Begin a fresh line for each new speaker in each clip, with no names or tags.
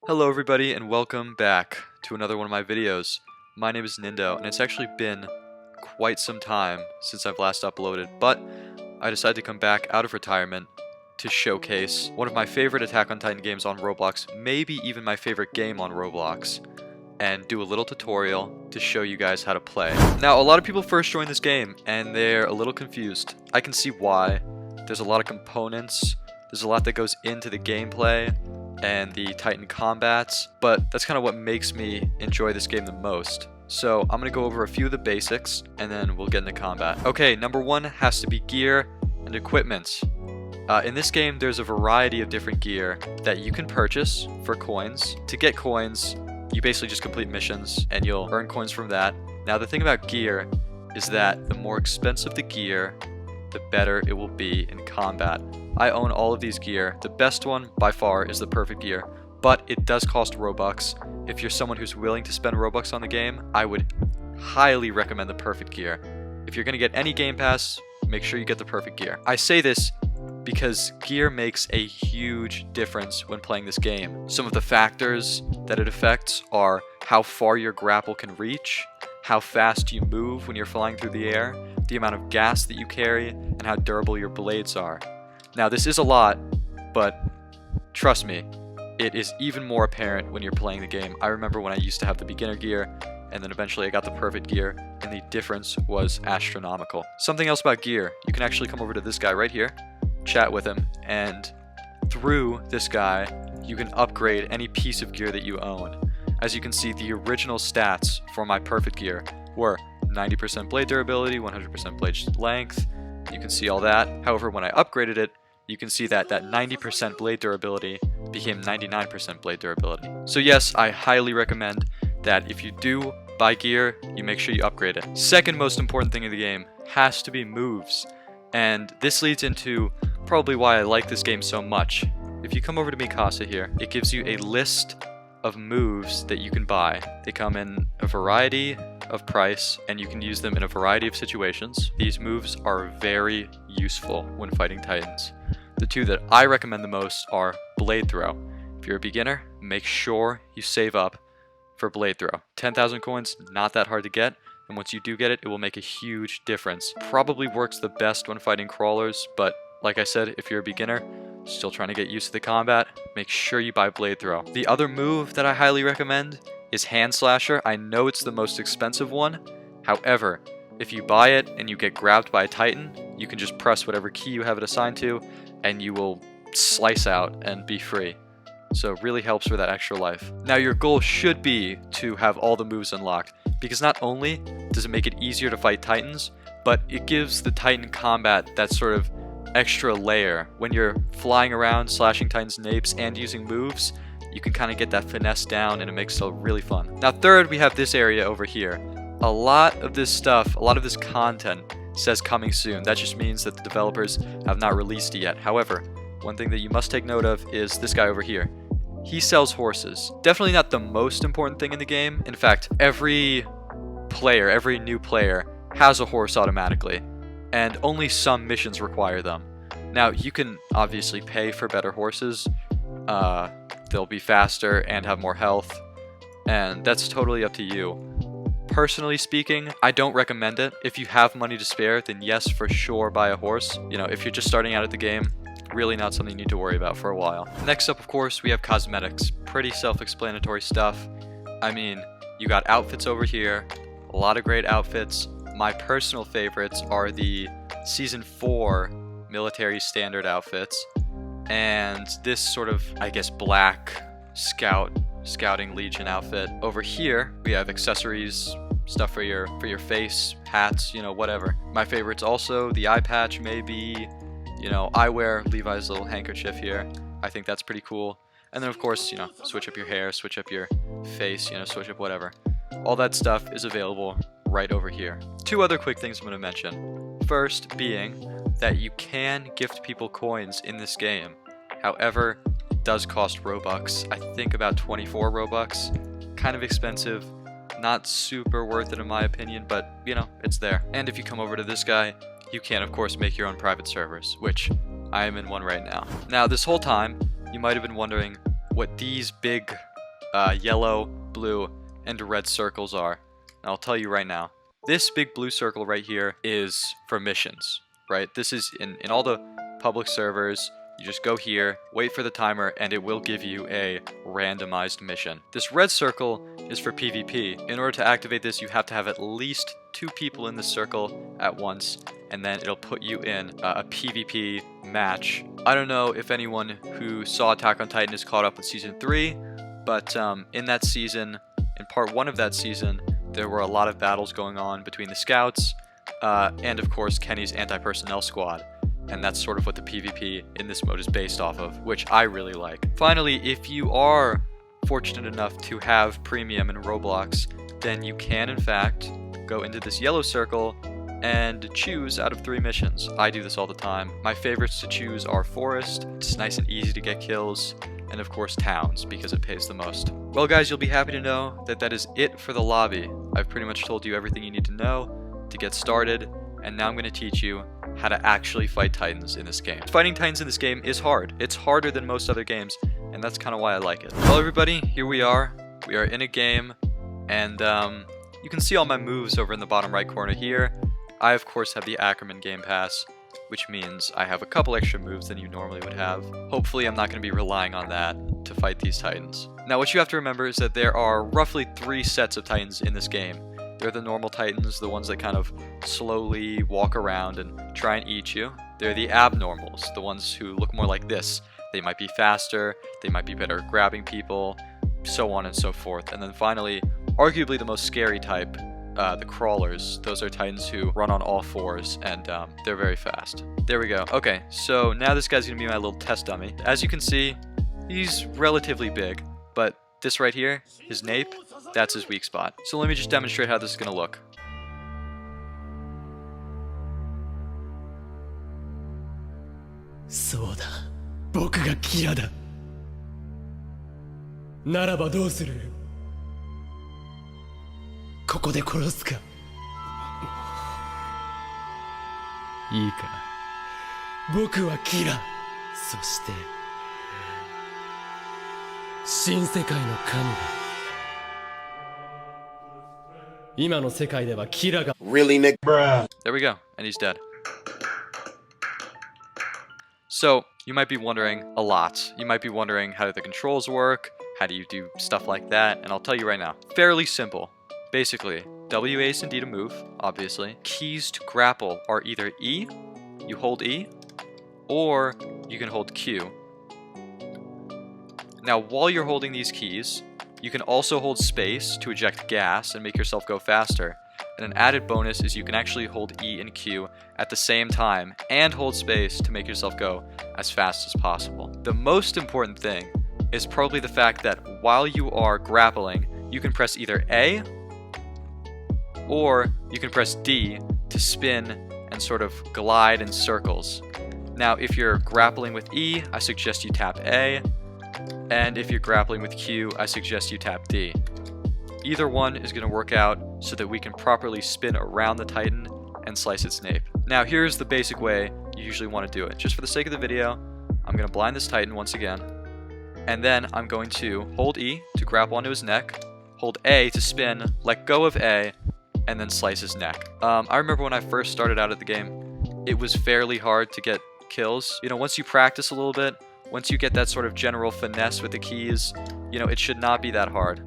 Hello everybody and welcome back to another one of my videos. My name is Nindo and it's actually been quite some time since I've last uploaded, but I decided to come back out of retirement to showcase one of my favorite Attack on Titan games on Roblox, maybe even my favorite game on Roblox, and do a little tutorial to show you guys how to play. Now, a lot of people first join this game and they're a little confused. I can see why. There's a lot of components, there's a lot that goes into the gameplay and the Titan combats, but that's kind of what makes me enjoy this game the most. So I'm going to go over a few of the basics and then we'll get into combat. Okay, number one has to be gear and equipment. In this game there's a variety of different gear that you can purchase for coins. To get coins, you basically just complete missions and you'll earn coins from that. Now the thing about gear is that the more expensive the gear, the better it will be in combat. I own all of these gear. The best one by far is the perfect gear, but it does cost Robux. If you're someone who's willing to spend Robux on the game, I would highly recommend the perfect gear. If you're going to get any game pass, make sure you get the perfect gear. I say this because gear makes a huge difference when playing this game. Some of the factors that it affects are how far your grapple can reach, how fast you move when you're flying through the air, the amount of gas that you carry, and how durable your blades are. Now this is a lot, but trust me, it is even more apparent when you're playing the game. I remember when I used to have the beginner gear, and then eventually I got the perfect gear, and the difference was astronomical. Something else about gear, you can actually come over to this guy right here, chat with him, and through this guy, you can upgrade any piece of gear that you own. As you can see, the original stats for my perfect gear were 90% blade durability, 100% blade length. You can see all that. However, when I upgraded it, you can see that that 90% blade durability became 99% blade durability. So yes, I highly recommend that if you do buy gear, you make sure you upgrade it. Second most important thing in the game has to be moves. And this leads into probably why I like this game so much. If you come over to Mikasa here, it gives you a list of moves that you can buy. They come in a variety of price and you can use them in a variety of situations. These moves are very useful when fighting Titans. The two that I recommend the most are Blade Throw. If you're a beginner, make sure you save up for Blade Throw. 10,000 coins, not that hard to get, and once you do get it, it will make a huge difference. Probably works the best when fighting crawlers, but like I said, if you're a beginner, still trying to get used to the combat, make sure you buy Blade Throw. The other move that I highly recommend is Hand Slasher. I know it's the most expensive one. However, if you buy it and you get grabbed by a Titan, you can just press whatever key you have it assigned to and you will slice out and be free. So it really helps for that extra life. Now your goal should be to have all the moves unlocked, because not only does it make it easier to fight Titans, but it gives the Titan combat that sort of extra layer. When you're flying around, slashing Titans' napes and using moves, you can kind of get that finesse down and it makes it really fun. Now third, we have this area over here. A lot of this stuff, a lot of this content says coming soon. That just means that the developers have not released it yet. However, one thing that you must take note of is this guy over here. He sells horses. Definitely not the most important thing in the game. In fact, every player, every new player has a horse automatically, and only some missions require them. Now, you can obviously pay for better horses. They'll be faster and have more health, and that's totally up to you. Personally speaking, I don't recommend it. If you have money to spare, then yes, for sure, buy a horse. You know, if you're just starting out at the game, really not something you need to worry about for a while. Next up, of course, we have cosmetics. Pretty self-explanatory stuff. I mean, you got outfits over here, a lot of great outfits. My personal favorites are the Season 4 military standard outfits, and this sort of, I guess, black scouting legion outfit. Over here, we have accessories, stuff for your face, hats, you know, whatever. My favorites also, the eye patch maybe, you know, I wear Levi's little handkerchief here. I think that's pretty cool. And then of course, you know, switch up your hair, switch up your face, you know, switch up whatever. All that stuff is available right over here. Two other quick things I'm going to mention. First being that you can gift people coins in this game. However, it does cost Robux. I think about 24 Robux. Kind of expensive. Not super worth it in my opinion, but you know, it's there. And if you come over to this guy, you can of course make your own private servers, which I am in one right now. Now this whole time, you might have been wondering what these big yellow, blue, and red circles are. And I'll tell you right now. This big blue circle right here is for missions, right? This is in all the public servers. You just go here, wait for the timer, and it will give you a randomized mission. This red circle is for PvP. In order to activate this, you have to have at least 2 people in this circle at once, and then it'll put you in a PvP match. I don't know if anyone who saw Attack on Titan is caught up with Season 3, but in that season, in Part 1 of that season, there were a lot of battles going on between the scouts and, of course, Kenny's anti-personnel squad. And that's sort of what the PvP in this mode is based off of, which I really like. Finally, if you are fortunate enough to have premium in Roblox, then you can, in fact, go into this yellow circle and choose out of 3 missions. I do this all the time. My favorites to choose are Forest, it's nice and easy to get kills, and of course Towns, because it pays the most. Well guys, you'll be happy to know that that is it for the lobby. I've pretty much told you everything you need to know to get started, and now I'm going to teach you how to actually fight Titans in this game. Fighting Titans in this game is hard. It's harder than most other games, and that's kind of why I like it. Well everybody, here we are. We are in a game, and you can see all my moves over in the bottom right corner here. I of course have the Ackerman Game Pass, which means I have a couple extra moves than you normally would have. Hopefully I'm not going to be relying on that to fight these Titans. Now what you have to remember is that there are roughly 3 sets of Titans in this game. They're the normal Titans, the ones that kind of slowly walk around and try and eat you. They're the abnormals, the ones who look more like this. They might be faster, they might be better at grabbing people, so on and so forth. And then finally, arguably the most scary type, the crawlers. Those are Titans who run on all 4s, and they're very fast. There we go. Okay, so now this guy's gonna be my little test dummy. As you can see, he's relatively big, but this right here, his nape, that's his weak spot. So let me just demonstrate how this is gonna look.
So da. 僕がキラだ。ならばどうする？ここで殺すか？いいか。僕はキラ。そして新世界の神だ。今の世界ではキラが
Really, Nick? Bruh.
There we go, and he's dead. So, you might be wondering a lot. You might be wondering how do the controls work, how do you do stuff like that, and I'll tell you right now. Fairly simple. Basically, W, A, and D to move, obviously. Keys to grapple are either E, you hold E, or you can hold Q. Now, while you're holding these keys, you can also hold space to eject gas and make yourself go faster. And an added bonus is you can actually hold E and Q at the same time and hold space to make yourself go as fast as possible. The most important thing is probably the fact that while you are grappling, you can press either A or you can press D to spin and sort of glide in circles. Now, if you're grappling with E, I suggest you tap A, and if you're grappling with Q, I suggest you tap D. Either one is going to work out so that we can properly spin around the Titan and slice its nape. Now here's the basic way you usually want to do it. Just for the sake of the video, I'm going to blind this Titan once again, and then I'm going to hold E to grapple onto his neck, hold A to spin, let go of A, and then slice his neck. I remember when I first started out at the game, it was fairly hard to get kills. You know, once you practice a little bit, once you get that sort of general finesse with the keys, you know, it should not be that hard.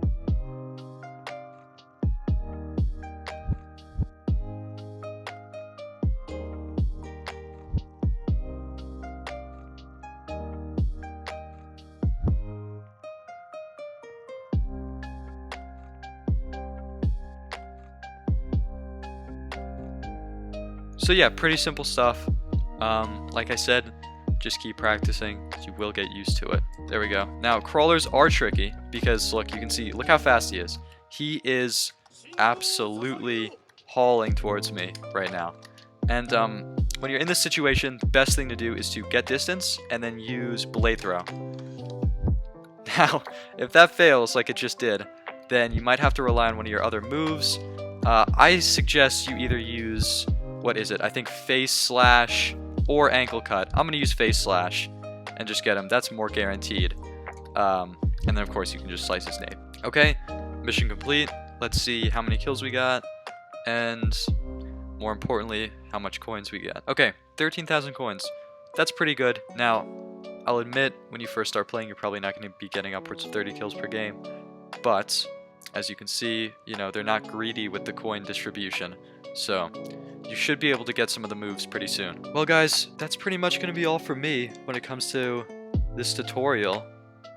So yeah, pretty simple stuff. Like I said, just keep practicing. You will get used to it. There we go. Now, crawlers are tricky because, look, you can see, look how fast he is. He is absolutely hauling towards me right now. And when you're in this situation, the best thing to do is to get distance and then use blade throw. Now, if that fails like it just did, then you might have to rely on one of your other moves. I suggest you either use, what is it? I think face slash or ankle cut. I'm going to use face slash and just get him. That's more guaranteed. and then of course you can just slice his nape. Okay, mission complete. Let's see how many kills we got, and more importantly, how much coins we get. Okay, 13,000 coins. That's pretty good. Now, I'll admit, when you first start playing, you're probably not going to be getting upwards of 30 kills per game, but as you can see, they're not greedy with the coin distribution, so you should be able to get some of the moves pretty soon. Well guys, that's pretty much going to be all from me when it comes to this tutorial.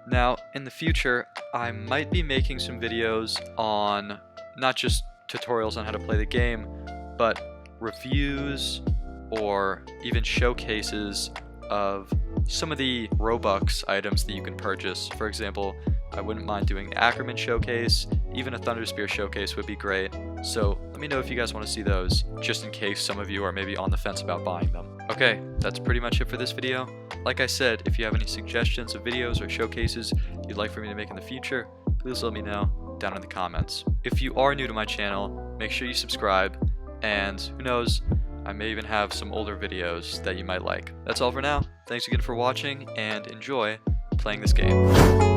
Now, in the future, I might be making some videos on not just tutorials on how to play the game, but reviews or even showcases of some of the Robux items that you can purchase. For example, I wouldn't mind doing the Ackerman showcase, even a Thunder Spear showcase would be great. So let me know if you guys want to see those, just in case some of you are maybe on the fence about buying them. Okay, that's pretty much it for this video. Like I said, if you have any suggestions of videos or showcases you'd like for me to make in the future, please let me know down in the comments. If you are new to my channel, make sure you subscribe, and who knows, I may even have some older videos that you might like. That's all for now. Thanks again for watching, and enjoy playing this game.